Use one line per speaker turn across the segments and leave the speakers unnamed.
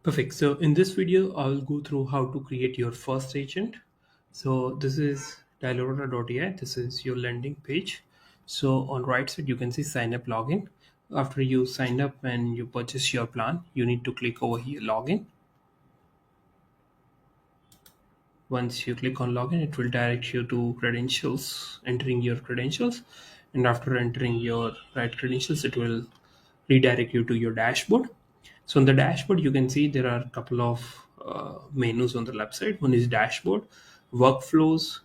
Perfect. So in this video, I'll go through how to create your first agent. So this is Dialora AI. This is your landing page. So on right side, you can see sign up login. After you sign up and you purchase your plan, you need to click over here login. Once you click on login, it will direct you to credentials, entering your credentials. And after entering your right credentials, it will redirect you to your dashboard. So on the dashboard, you can see there are a couple of menus on the left side. One is dashboard, workflows,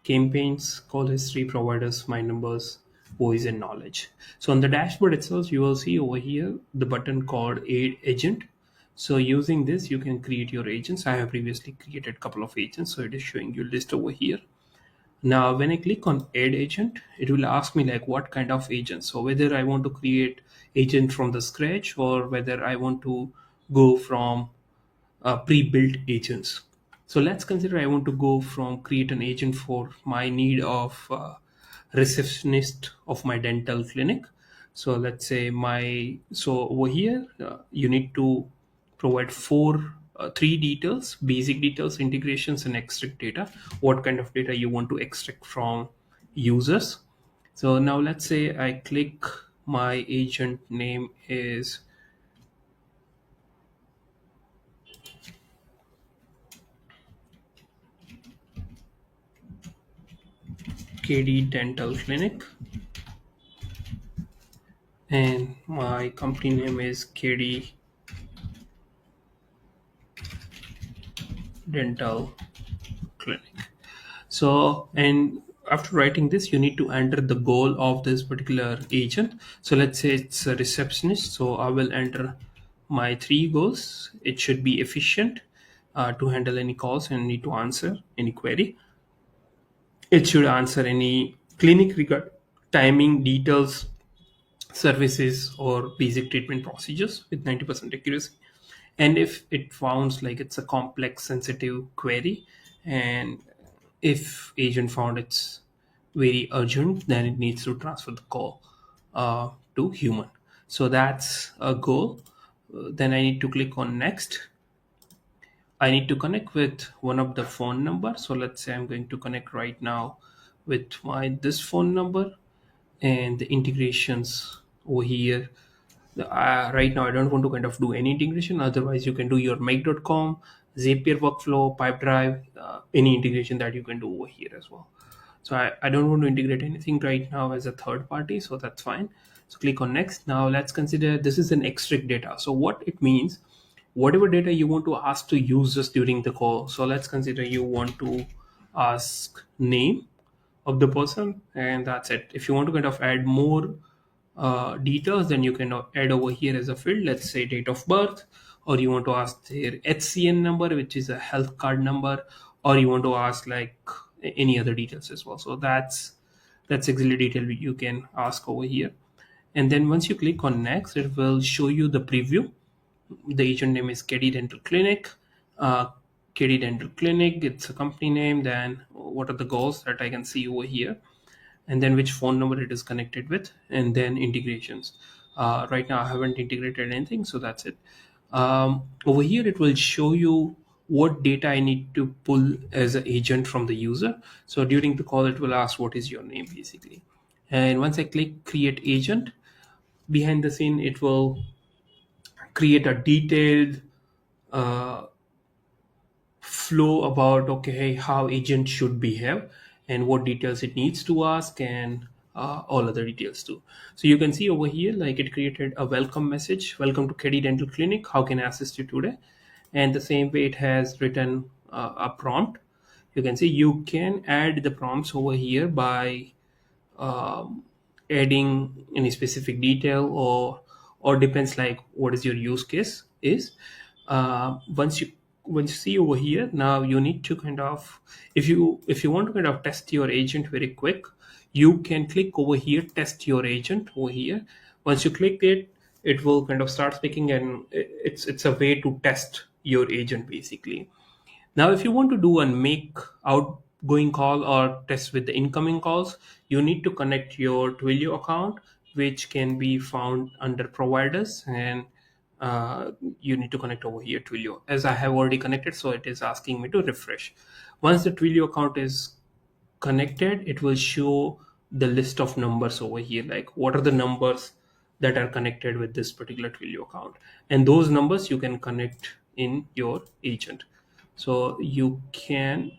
campaigns, call history, providers, my numbers, voice, and knowledge. So on the dashboard itself, you will see over here the button called Add Agent. So using this, you can create your agents. I have previously created a couple of agents, so it is showing you list over here. Now, when I click on Add Agent, it will ask me like what kind of agent. So whether I want to create agent from the scratch or whether I want to go from pre-built agents. So let's consider I want to go from create an agent for my need of receptionist of my dental clinic. So let's say so over here you need to provide three details: basic details, integrations, and extract data. What kind of data you want to extract from users. So now let's say I click my agent name is KD Dental Clinic and my company name is KD Dental Clinic. So, and after writing this, you need to enter the goal of this particular agent. So let's say it's a receptionist. So I will enter my three goals. It should be efficient to handle any calls and need to answer any query. It should answer any clinic record timing details, services, or basic treatment procedures with 90% accuracy. And if it founds like it's a complex sensitive query, and if agent found it's very urgent, then it needs to transfer the call to human. So that's a goal. Then I need to click on next. I need to connect with one of the phone number. So let's say I'm going to connect right now with my this phone number, and the integrations over here. Right now I don't want to kind of do any integration. Otherwise you can do your make.com, Zapier workflow, Pipedrive, any integration that you can do over here as well. So I don't want to integrate anything right now as a third party, so that's fine. So click on next. Now let's consider this is an extract data. So what it means, whatever data you want to ask to users during the call. So let's consider you want to ask name of the person, and that's it. If you want to kind of add more details, then you can add over here as a field, let's say date of birth, or you want to ask their HCN number, which is a health card number, or you want to ask like any other details as well. So that's exactly detail you can ask over here. And then once you click on next, it will show you the preview. The agent name is KD Dental Clinic. KD Dental Clinic, it's a company name. Then what are the goals that I can see over here, and then which phone number it is connected with, and then integrations. Right now I haven't integrated anything, so that's it. Over here it will show you what data I need to pull as an agent from the user. So during the call it will ask what is your name basically, and once I click create agent, behind the scene it will create a detailed uh, flow about okay how agent should behave and what details it needs to ask, and all other details too. So you can see over here like it created a welcome message: welcome to KD Dental Clinic, how can I assist you today? And the same way it has written a prompt. You can see you can add the prompts over here by um, adding any specific detail, or depends like what is your use case is. Once you see over here, now you need to kind of, if you want to kind of test your agent very quick, you can click over here test your agent over here. Once you click it, it will kind of start speaking, and it's a way to test your agent basically. Now, if you want to do a make outgoing call or test with the incoming calls, you need to connect your Twilio account, which can be found under providers. And uh, you need to connect over here Twilio. As I have already connected, so it is asking me to refresh. Once the Twilio account is connected, it will show the list of numbers over here, like what are the numbers that are connected with this particular Twilio account, and those numbers you can connect in your agent. So you can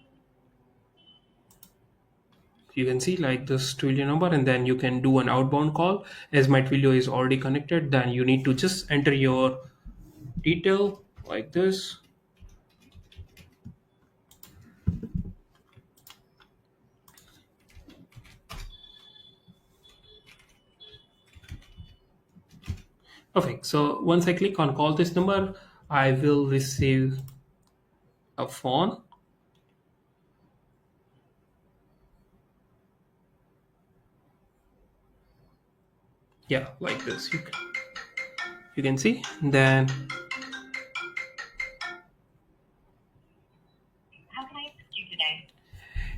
see like this Twilio number, and then you can do an outbound call. As my Twilio is already connected, then you need to just enter your detail like this. Perfect. So once I click on call this number, I will receive a phone. Yeah, like this. You can see. Then,
How can I assist you today?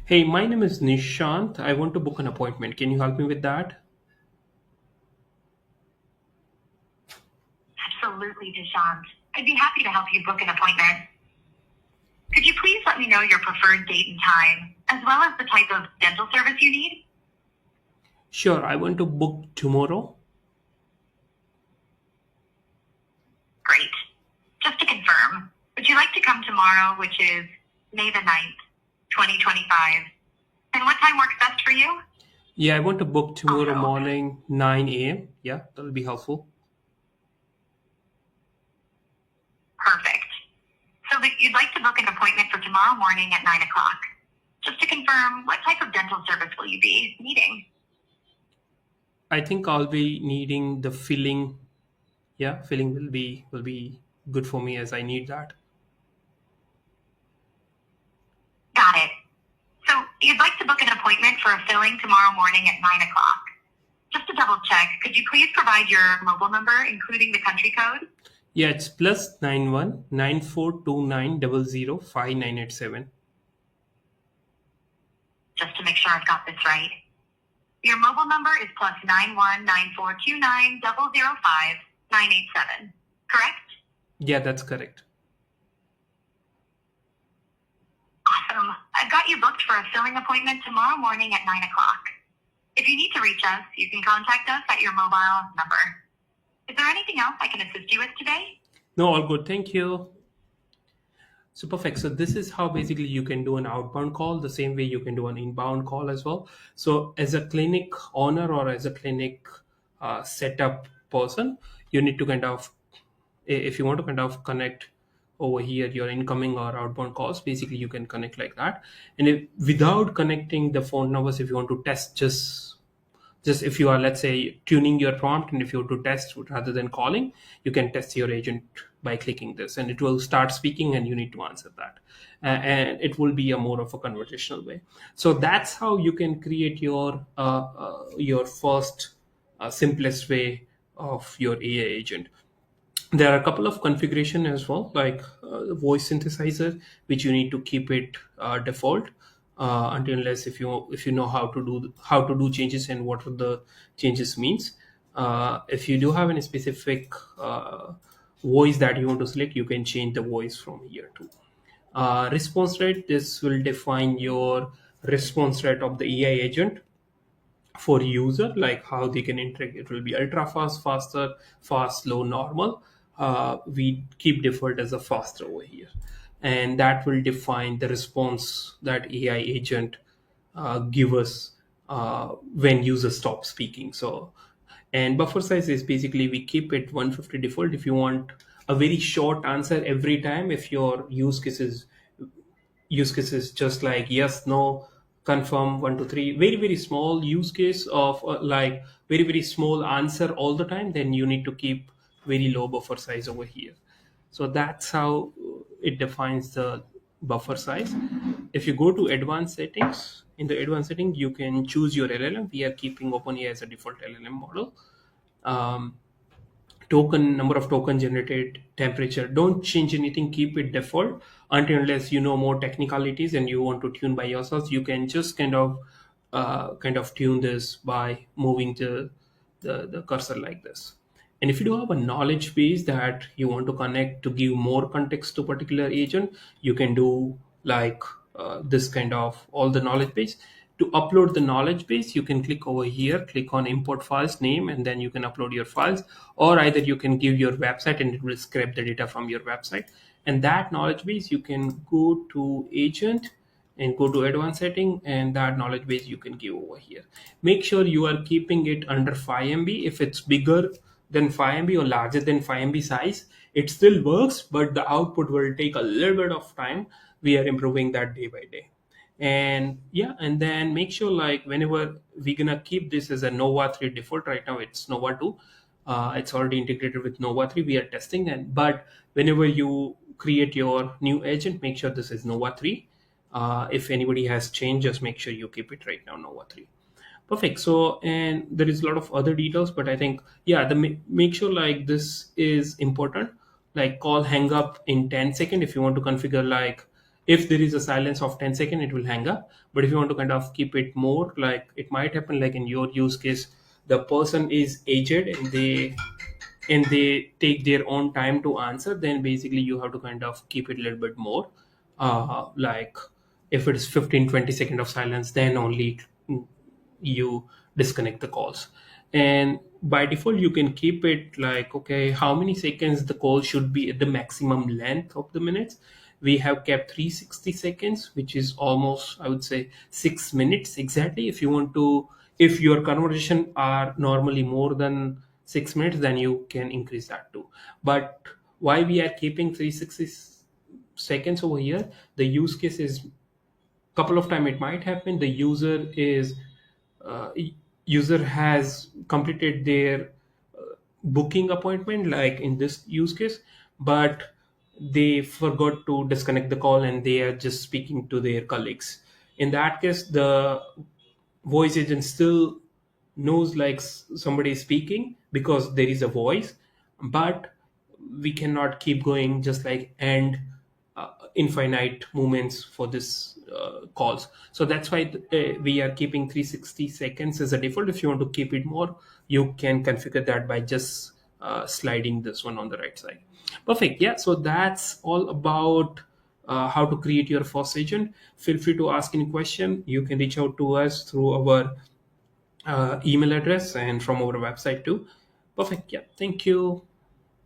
hey, my name is Nishant. I want to book an appointment. Can you help me with that?
Absolutely, Deshant. I'd be happy to help you book an appointment. Could you please let me know your preferred date and time, as well as the type of dental service you need?
Sure, I want to book tomorrow.
Great. Just to confirm, would you like to come tomorrow, which is May the 9th, 2025? And what time works best for you?
Yeah, I want to book tomorrow
Also,
morning, 9 a.m. Yeah, that'll be helpful.
perfect. So that you'd like to book an appointment for tomorrow morning at 9 o'clock. Just to confirm, what type of dental service will you be needing?
I think I'll be needing the filling. Yeah, filling will be good for me as I need that.
Got it. So you'd like to book an appointment for a filling tomorrow morning at 9 o'clock. Just to double check, could you please provide your mobile number, including the country code?
Yeah, it's +91 9429005987.
Just to make sure I've got this right. Your mobile number is +91 9429005987. Correct?
Yeah, that's correct.
Awesome. I've got you booked for a filling appointment tomorrow morning at 9 o'clock. If you need to reach us, you can contact us at your mobile number. Is there anything else I can assist you with today?
No, all good. Thank you. So perfect. So this is how basically you can do an outbound call, the same way you can do an inbound call as well. So as a clinic owner or as a clinic setup person, you need to kind of, if you want to kind of connect over here your incoming or outbound calls, basically you can connect like that. And if, without connecting the phone numbers, if you want to test just if you are, let's say, tuning your prompt, and if you want to test rather than calling, you can test your agent by clicking this, and it will start speaking and you need to answer that. And it will be a more of a conversational way. So that's how you can create your first simplest way of your AI agent. There are a couple of configuration as well, like voice synthesizer, which you need to keep it default until unless if you know how to do changes and what are the changes means. If you do have any specific voice that you want to select, you can change the voice from here too. Response rate, this will define your response rate of the AI agent for user, like how they can interact. It will be ultra fast, faster, fast, slow, normal. We keep default as a faster over here, and that will define the response that AI agent give us when user stops speaking. So, and buffer size is basically we keep it 150 default. If you want a very short answer every time, if your use cases just like yes, no, confirm, 1 2 3, very very small use case of like very very small answer all the time, then you need to keep very low buffer size over here. So that's how it defines the buffer size. If you go to advanced settings, in the advanced setting you can choose your LLM. We are keeping OpenAI as a default LLM model. um, Token number of token generated, temperature, don't change anything, keep it default until unless you know more technicalities and you want to tune by yourself. You can just kind of tune this by moving the cursor like this. And if you do have a knowledge base that you want to connect to give more context to particular agent, you can do like this kind of all the knowledge base. To upload the knowledge base, you can click over here, click on import files name, and then you can upload your files. Or either you can give your website and it will scrape the data from your website. And that knowledge base, you can go to agent and go to advanced setting, and that knowledge base you can give over here. Make sure you are keeping it under 5 MB. If it's bigger than 5 MB or larger than 5 MB size, it still works, but the output will take a little bit of time. We are improving that day by day. And yeah, and then make sure like whenever we're gonna keep this as a Nova 3 default. Right now it's Nova 2. It's already integrated with Nova 3. We are testing, and but whenever you create your new agent, make sure this is Nova 3. If anybody has changed, just make sure you keep it right now Nova 3. Perfect. So, and there is a lot of other details, but I think, yeah, make sure like this is important. Like call hang up in 10 seconds. If you want to configure like, if there is a silence of 10 seconds, it will hang up. But if you want to kind of keep it more, like it might happen like in your use case, the person is aged and they take their own time to answer, then basically you have to kind of keep it a little bit more. Like if it is 15-20 seconds of silence, then only you disconnect the calls. And by default you can keep it like, okay, how many seconds the call should be at the maximum length of the minutes. We have kept 360 seconds, which is almost, I would say, 6 minutes exactly. If you want to, if your conversation are normally more than 6 minutes, then you can increase that too. But why we are keeping 360 seconds over here, the use case is couple of time it might happen the uh, user has completed their booking appointment like in this use case, but they forgot to disconnect the call and they are just speaking to their colleagues. In that case, the voice agent still knows like somebody is speaking because there is a voice, but we cannot keep going just like and infinite movements for this calls. So that's why we are keeping 360 seconds as a default. If you want to keep it more, you can configure that by just sliding this one on the right side. Perfect. Yeah, so that's all about how to create your first agent. Feel free to ask any question. You can reach out to us through our email address and from our website too. Perfect. Yeah, thank you.